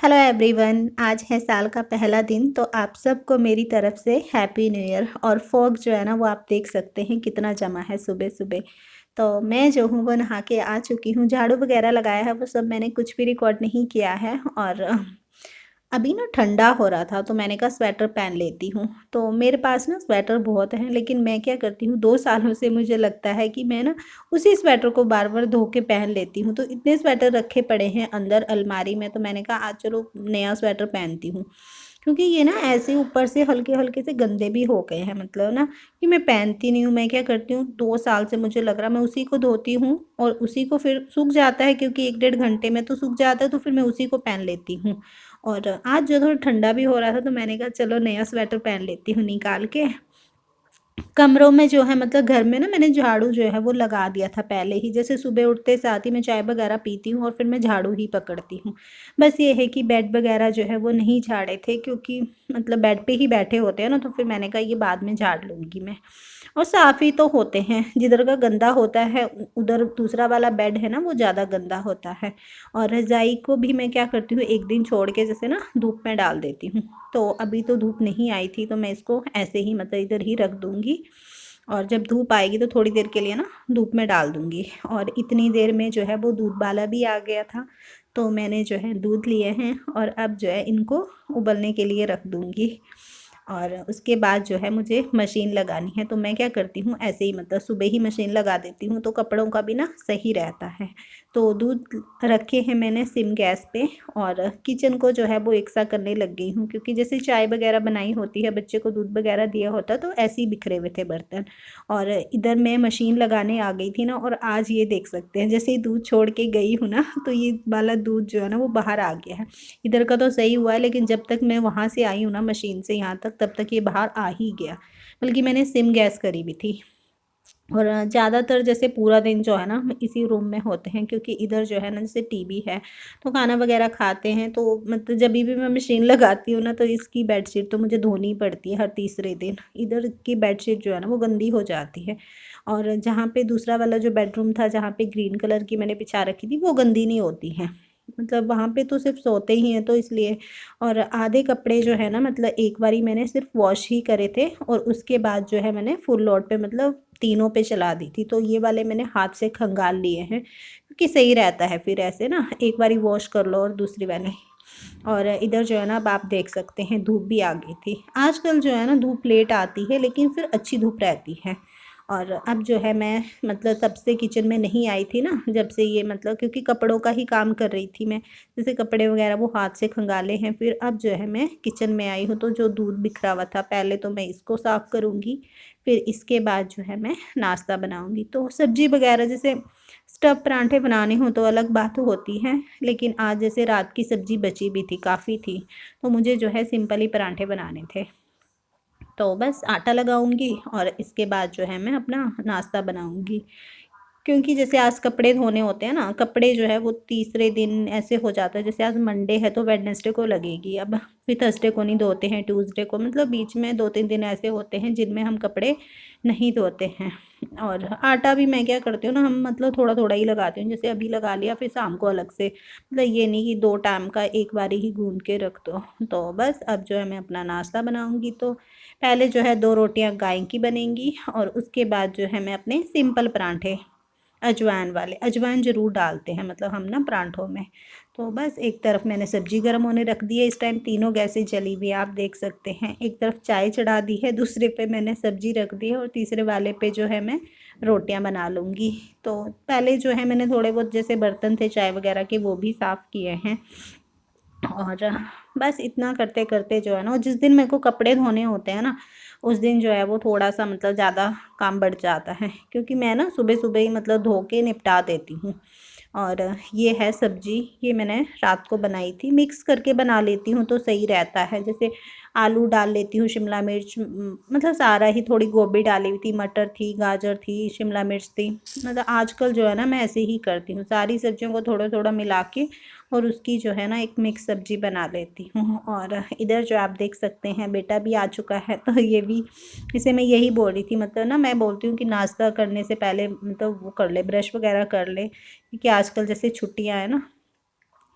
Hello everyone, आज है साल का पहला दिन। तो आप सबको मेरी तरफ से हैप्पी न्यू ईयर। और फॉग जो है ना वो आप देख सकते हैं कितना जमा है सुबह सुबह। तो मैं जो हूँ वो नहा के आ चुकी हूँ, झाड़ू वगैरह लगाया है वो सब मैंने कुछ भी रिकॉर्ड नहीं किया है। और अभी ना ठंडा हो रहा था तो मैंने कहा स्वेटर पहन लेती हूँ। तो मेरे पास ना स्वेटर बहुत हैं, लेकिन मैं क्या करती हूँ 2 सालों से मुझे लगता है कि मैं ना उसी स्वेटर को बार बार धो के पहन लेती हूँ। तो इतने स्वेटर रखे पड़े हैं अंदर अलमारी में, तो मैंने कहा आज चलो नया स्वेटर पहनती हूँ। क्योंकि ये ना ऐसे ऊपर से हल्के हल्के से गंदे भी हो गए हैं, मतलब ना कि मैं पहनती नहीं हूँ। मैं क्या करती हूँ 2 साल से मुझे लग रहा मैं उसी को धोती हूँ और उसी को फिर सूख जाता है, क्योंकि 1 डेढ़ घंटे में तो सूख जाता है, तो फिर मैं उसी को पहन लेती हूँ। और आज जो थोड़ा ठंडा भी हो रहा था तो मैंने कहा चलो नया स्वेटर पहन लेती हूँ निकाल के। कमरों में जो है मतलब घर में ना मैंने झाड़ू जो है वो लगा दिया था पहले ही। जैसे सुबह उठते साथ ही मैं चाय वगैरह पीती हूँ और फिर मैं झाड़ू ही पकड़ती हूँ। बस ये है कि बेड वगैरह जो है वो नहीं झाड़े थे, क्योंकि मतलब बेड पे ही बैठे होते हैं ना, तो फिर मैंने कहा ये बाद में झाड़ लूँगी मैं। और साफ़ ही तो होते हैं, जिधर का गंदा होता है उधर दूसरा वाला बेड है ना वो ज़्यादा गंदा होता है। और रज़ाई को भी मैं क्या करती हूँ एक दिन छोड़ के जैसे ना धूप में डाल देती हूँ। तो अभी तो धूप नहीं आई थी तो मैं इसको ऐसे ही मतलब इधर ही रख दूँगी। और जब धूप आएगी तो थोड़ी देर के लिए ना धूप में डाल दूँगी। और इतनी देर में जो है वो दूध वाला भी आ गया था, तो मैंने जो है दूध लिए हैं और अब जो है इनको उबलने के लिए रख दूँगी। और उसके बाद जो है मुझे मशीन लगानी है, तो मैं क्या करती हूँ ऐसे ही मतलब सुबह ही मशीन लगा देती हूँ, तो कपड़ों का भी ना सही रहता है। तो दूध रखे हैं मैंने सिम गैस पे और किचन को जो है वो एक सा करने लग गई हूँ, क्योंकि जैसे चाय वगैरह बनाई होती है, बच्चे को दूध वगैरह दिया होता, तो ऐसे ही बिखरे हुए थे बर्तन। और इधर मैं मशीन लगाने आ गई थी ना, और आज ये देख सकते हैं जैसे ही दूध छोड़ के गई हूँ ना तो ये वाला दूध जो है ना वो बाहर आ गया है। इधर का तो सही हुआ है, लेकिन जब तक मैं वहाँ से आई हूँ ना मशीन से यहाँ तक, तब तक ये बाहर आ ही गया। बल्कि मैंने सिम गैस करी भी थी। और ज़्यादातर जैसे पूरा दिन जो है ना हम इसी रूम में होते हैं, क्योंकि इधर जो है ना जैसे टीवी है, तो खाना वगैरह खाते हैं, तो मतलब जब भी मैं मशीन लगाती हूँ ना तो इसकी बेडशीट तो मुझे धोनी ही पड़ती है हर तीसरे दिन। इधर की बेडशीट जो है ना वो गंदी हो जाती है। और जहाँ पे दूसरा वाला जो बेडरूम था जहाँ पे ग्रीन कलर की मैंने बिछा रखी थी वो गंदी नहीं होती है। मतलब वहाँ पे तो सिर्फ सोते ही हैं तो इसलिए। और आधे कपड़े जो है ना मतलब एक बारी मैंने सिर्फ वॉश ही करे थे, और उसके बाद जो है मैंने फुल लोड पे मतलब तीनों पे चला दी थी। तो ये वाले मैंने हाथ से खंगाल लिए हैं, क्योंकि सही रहता है फिर ऐसे ना एक बारी वॉश कर लो और दूसरी वाली। और इधर जो है ना अब आप देख सकते हैं धूप भी आ गई थी। आजकल जो है ना धूप लेट आती है, लेकिन फिर अच्छी धूप रहती है। और अब जो है मैं मतलब तब से किचन में नहीं आई थी ना, जब से ये मतलब क्योंकि कपड़ों का ही काम कर रही थी मैं। जैसे कपड़े वगैरह वो हाथ से खंगाले हैं, फिर अब जो है मैं किचन में आई हूँ। तो जो दूध बिखरा हुआ था पहले तो मैं इसको साफ़ करूँगी, फिर इसके बाद जो है मैं नाश्ता बनाऊँगी। तो सब्ज़ी वगैरह जैसे स्टफ़ पराठे बनाने हों तो अलग बात होती है, लेकिन आज जैसे रात की सब्ज़ी बची भी थी, काफ़ी थी, तो मुझे जो है सिंपल ही पराठे बनाने थे। तो बस आटा लगाऊँगी और इसके बाद जो है मैं अपना नाश्ता बनाऊँगी। क्योंकि जैसे आज कपड़े धोने होते हैं ना, कपड़े जो है वो तीसरे दिन ऐसे हो जाता है। जैसे आज मंडे है तो वेडनेसडे को लगेगी, अब फिर थर्सडे को नहीं धोते हैं, ट्यूसडे को, मतलब बीच में 2-3 दिन ऐसे होते हैं जिनमें हम कपड़े नहीं धोते हैं। और आटा भी मैं क्या करती हूँ ना, हम मतलब थोड़ा-थोड़ा ही लगाती हूँ। जैसे अभी लगा लिया फिर शाम को अलग से, मतलब ये नहीं कि 2 टाइम का एक बारी ही गूँध के रख दो। तो बस अब जो है मैं अपना नाश्ता बनाऊँगी। तो पहले जो है 2 रोटियाँ गाय की बनेंगी और उसके बाद जो है मैं अपने सिंपल पराठे अजवाइन वाले, अजवाइन ज़रूर डालते हैं मतलब हम ना पराठों में। तो बस एक तरफ मैंने सब्ज़ी गर्म होने रख दी है, इस टाइम तीनों गैसें जली हुई है, आप देख सकते हैं। एक तरफ चाय चढ़ा दी है, दूसरे पे मैंने सब्ज़ी रख दी है और तीसरे वाले पे जो है मैं रोटियां बना लूँगी। तो पहले जो है मैंने थोड़े बहुत जैसे बर्तन थे चाय वगैरह के वो भी साफ़ किए हैं। और बस इतना करते करते जो है ना, और जिस दिन मेरे को कपड़े धोने होते हैं ना उस दिन जो है वो थोड़ा सा मतलब ज़्यादा काम बढ़ जाता है, क्योंकि मैं ना सुबह सुबह ही मतलब धो के निपटा देती हूँ। और ये है सब्ज़ी, ये मैंने रात को बनाई थी, मिक्स करके बना लेती हूँ तो सही रहता है। जैसे आलू डाल लेती हूँ, शिमला मिर्च मतलब सारा ही, थोड़ी गोभी डाली हुई थी, मटर थी, गाजर थी, शिमला मिर्च थी। मतलब आजकल जो है ना मैं ऐसे ही करती हूँ, सारी सब्जियों को थोड़ा थोड़ा मिला के और उसकी जो है ना एक मिक्स सब्ज़ी बना लेती हूँ। और इधर जो आप देख सकते हैं बेटा भी आ चुका है, तो ये भी, इसे मैं यही बोल रही थी, मतलब ना मैं बोलती हूँ कि नाश्ता करने से पहले मतलब वो कर ले, ब्रश वगैरह कर ले, क्योंकि आजकल जैसे छुट्टियाँ हैं ना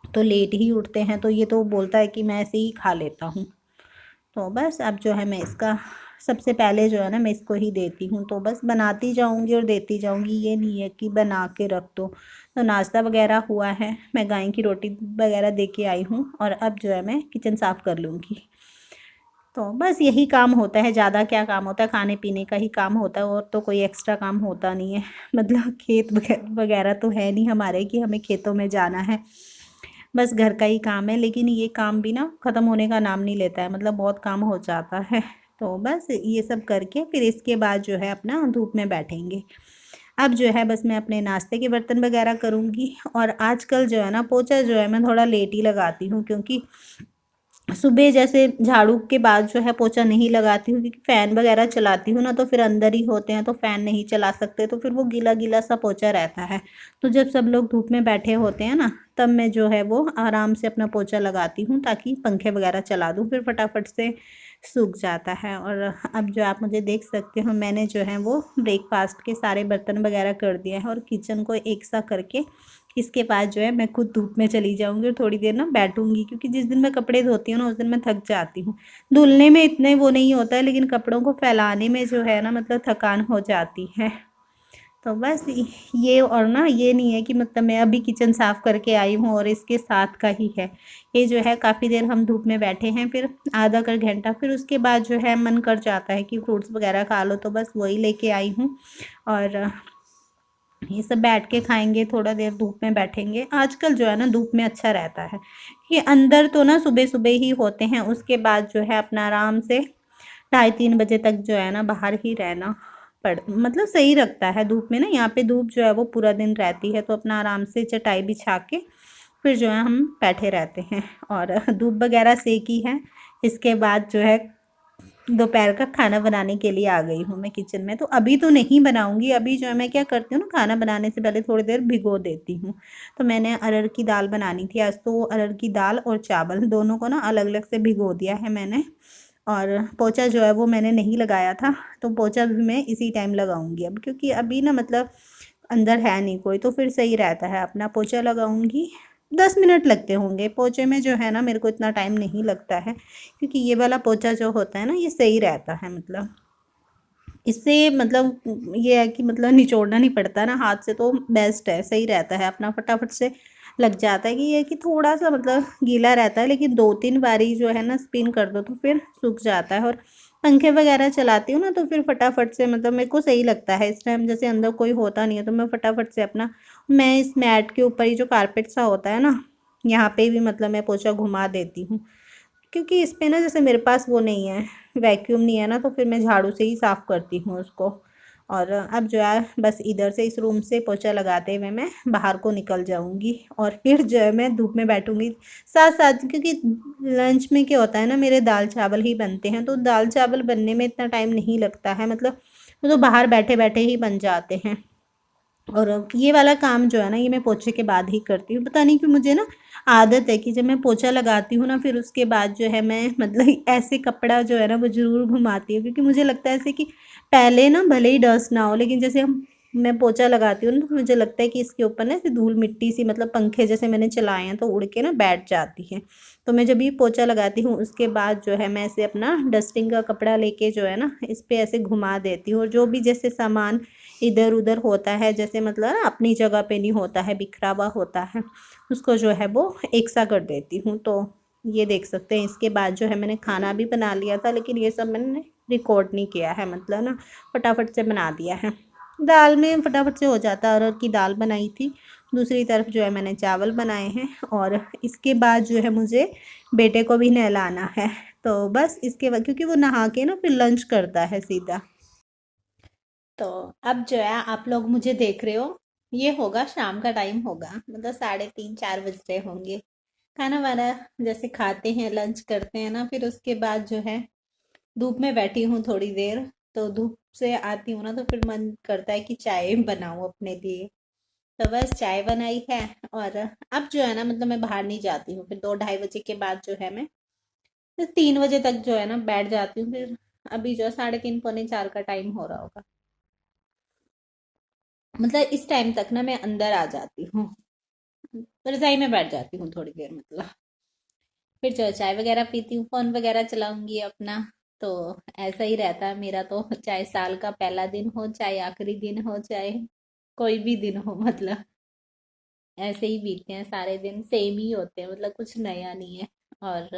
तो लेट ही उठते हैं, तो ये तो बोलता है कि मैं ऐसे ही खा लेता हूँ। तो बस अब जो है मैं इसका सबसे पहले जो है ना मैं इसको ही देती हूँ, तो बस बनाती जाऊँगी और देती जाऊँगी, ये नहीं है कि बना के रख दो। तो नाश्ता वगैरह हुआ है, मैं गाय की रोटी वगैरह दे के आई हूँ और अब जो है मैं किचन साफ़ कर लूँगी। तो बस यही काम होता है, ज़्यादा क्या काम होता है, खाने पीने का ही काम होता है, और तो कोई एक्स्ट्रा काम होता नहीं है। मतलब खेत वगैरह तो है नहीं हमारे कि हमें खेतों में जाना है, बस घर का ही काम है। लेकिन ये काम भी ना ख़त्म होने का नाम नहीं लेता है, मतलब बहुत काम हो जाता है। तो बस ये सब करके फिर इसके बाद जो है अपना धूप में बैठेंगे। अब जो है बस मैं अपने नाश्ते के बर्तन वगैरह करूँगी। और आजकल जो है ना पोंछा जो है मैं थोड़ा लेट ही लगाती हूँ, क्योंकि सुबह जैसे झाड़ू के बाद जो है पोंछा नहीं लगाती हूँ, क्योंकि फ़ैन वगैरह चलाती हूँ ना तो फिर अंदर ही होते हैं, तो फ़ैन नहीं चला सकते, तो फिर वो गीला गीला सा पोंछा रहता है। तो जब सब लोग धूप में बैठे होते हैं ना, तब मैं जो है वो आराम से अपना पोंछा लगाती हूँ, ताकि पंखे वगैरह चला दूँ, फिर फटाफट से सूख जाता है। और अब जो आप मुझे देख सकते हो, मैंने जो है वो ब्रेकफास्ट के सारे बर्तन वगैरह कर दिए हैं और किचन को एक सा करके इसके बाद जो है मैं खुद धूप में चली जाऊँगी और थोड़ी देर ना बैठूँगी, क्योंकि जिस दिन मैं कपड़े धोती हूँ ना उस दिन मैं थक जाती हूँ। धुलने में इतने वो नहीं होता है, लेकिन कपड़ों को फैलाने में जो है ना मतलब थकान हो जाती है। तो बस ये, और ना ये नहीं है कि मतलब मैं अभी किचन साफ़ करके आई हूँ और इसके साथ का ही है। ये जो है काफ़ी देर हम धूप में बैठे हैं, फिर आधा कर घंटा, फिर उसके बाद जो है मन कर जाता है कि फ्रूट्स वगैरह खा लो, तो बस वही लेके आई हूँ। और ये सब बैठ के खाएंगे, थोड़ा देर धूप में बैठेंगे। आजकल जो है ना धूप में अच्छा रहता है, ये अंदर तो ना सुबह सुबह ही होते हैं, उसके बाद जो है अपना आराम से 2:30-3 बजे तक जो है ना बाहर ही रहना पड़ मतलब सही रखता है धूप में ना। यहाँ पे धूप जो है वो पूरा दिन रहती है, तो अपना आराम से चटाई बिछा के फिर जो है हम बैठे रहते हैं और धूप वगैरह सेकी है। इसके बाद जो है दोपहर का खाना बनाने के लिए आ गई हूँ मैं किचन में। तो अभी तो नहीं बनाऊँगी, अभी जो है मैं क्या करती हूँ ना, खाना बनाने से पहले थोड़ी देर भिगो देती हूँ। तो मैंने अरहर की दाल बनानी थी आज, तो अरहर की दाल और चावल दोनों को ना अलग अलग से भिगो दिया है मैंने। और पोंछा जो है वो मैंने नहीं लगाया था, तो पोंछा भी मैं इसी टाइम लगाऊंगी अब, क्योंकि अभी ना मतलब अंदर है नहीं कोई, तो फिर सही रहता है। अपना पोंछा लगाऊंगी, 10 मिनट लगते होंगे पोंछे में जो है ना, मेरे को इतना टाइम नहीं लगता है, क्योंकि ये वाला पोंछा जो होता है ना ये सही रहता है। मतलब इससे मतलब ये है कि मतलब निचोड़ना नहीं पड़ता ना हाथ से, तो बेस्ट है, सही रहता है, अपना फटाफट से लग जाता है। कि ये है कि थोड़ा सा मतलब गीला रहता है, लेकिन 2-3 बारी जो है ना स्पिन कर दो तो फिर सूख जाता है। और पंखे वगैरह चलाती हूँ ना तो फिर फटाफट से मतलब मेरे को सही लगता है इस टाइम, जैसे अंदर कोई होता नहीं है तो मैं फटाफट से अपना, मैं इस मैट के ऊपर ही जो कारपेट सा होता है ना, यहाँ पे भी मतलब मैं पोंछा घुमा देती हूँ, क्योंकि इस पे ना जैसे मेरे पास वो नहीं है, वैक्यूम नहीं है ना, तो फिर मैं झाड़ू से ही साफ़ करती हूँ उसको। और अब जो है बस इधर से इस रूम से पोंछा लगाते हुए मैं बाहर को निकल जाऊँगी और फिर जो है मैं धूप में बैठूँगी साथ साथ, क्योंकि लंच में क्या होता है ना, मेरे दाल चावल ही बनते हैं, तो दाल चावल बनने में इतना टाइम नहीं लगता है, मतलब वो तो बाहर बैठे बैठे ही बन जाते हैं। और ये वाला काम जो है ना ये मैं पोंछे के बाद ही करती हूँ। पता नहीं क्यों मुझे ना आदत है कि जब मैं पोंछा लगाती हूँ ना फिर उसके बाद जो है मैं मतलब ऐसे कपड़ा जो है ना वो ज़रूर घुमाती हूँ, क्योंकि मुझे लगता है ऐसे कि पहले ना भले ही डस्ट ना हो, लेकिन जैसे हम मैं पोंछा लगाती हूँ ना तो मुझे लगता है कि इसके ऊपर ना ऐसे धूल मिट्टी सी, मतलब पंखे जैसे मैंने चलाए हैं तो उड़ के ना बैठ जाती है। तो मैं जब ये पोंछा लगाती हूँ उसके बाद जो है मैं ऐसे अपना डस्टिंग का कपड़ा लेके जो है ना इस पे ऐसे घुमा देती हूँ, और जो भी जैसे सामान इधर उधर होता है, जैसे मतलब ना अपनी जगह पे नहीं होता है, बिखरा हुआ होता है, उसको जो है वो एक सा कर देती हूँ। तो ये देख सकते हैं, इसके बाद जो है मैंने खाना भी बना लिया था, लेकिन ये सब मैंने रिकॉर्ड नहीं किया है, मतलब ना फटाफट से बना दिया है। दाल में फटाफट से हो जाता है, अरहर की दाल बनाई थी, दूसरी तरफ जो है मैंने चावल बनाए हैं, और इसके बाद जो है मुझे बेटे को भी नहलाना है। तो बस इसके बाद, क्योंकि वो नहा के ना फिर लंच करता है सीधा। तो अब जो है आप लोग मुझे देख रहे हो, ये होगा शाम का टाइम होगा, मतलब 3:30-4 बज रहे होंगे। खाना वाना जैसे खाते हैं, लंच करते हैं ना, फिर उसके बाद जो है धूप में बैठी हूँ थोड़ी देर। तो धूप से आती हूँ ना तो फिर मन करता है कि चाय बनाऊँ अपने लिए। तो बस चाय बनाई है। और अब जो है ना मतलब मैं बाहर नहीं जाती हूँ, फिर 2-2:30 बजे के बाद जो है मैं 3 बजे तक जो है ना बैठ जाती हूँ। फिर अभी जो है 3:30-4 का टाइम हो रहा होगा, मतलब इस टाइम तक ना मैं अंदर आ जाती हूँ। रजाई में बैठ जाती हूँ थोड़ी देर मतलब। फिर जो चाय वगैरह पीती हूँ, फोन वगैरह चलाऊंगी अपना। तो ऐसा ही रहता है मेरा तो, चाहे साल का पहला दिन हो, चाहे आखिरी दिन हो, चाहे कोई भी दिन हो मतलब, ऐसे ही बीतते हैं सारे दिन, सेम ही होते हैं मतलब, कुछ नया नहीं है। और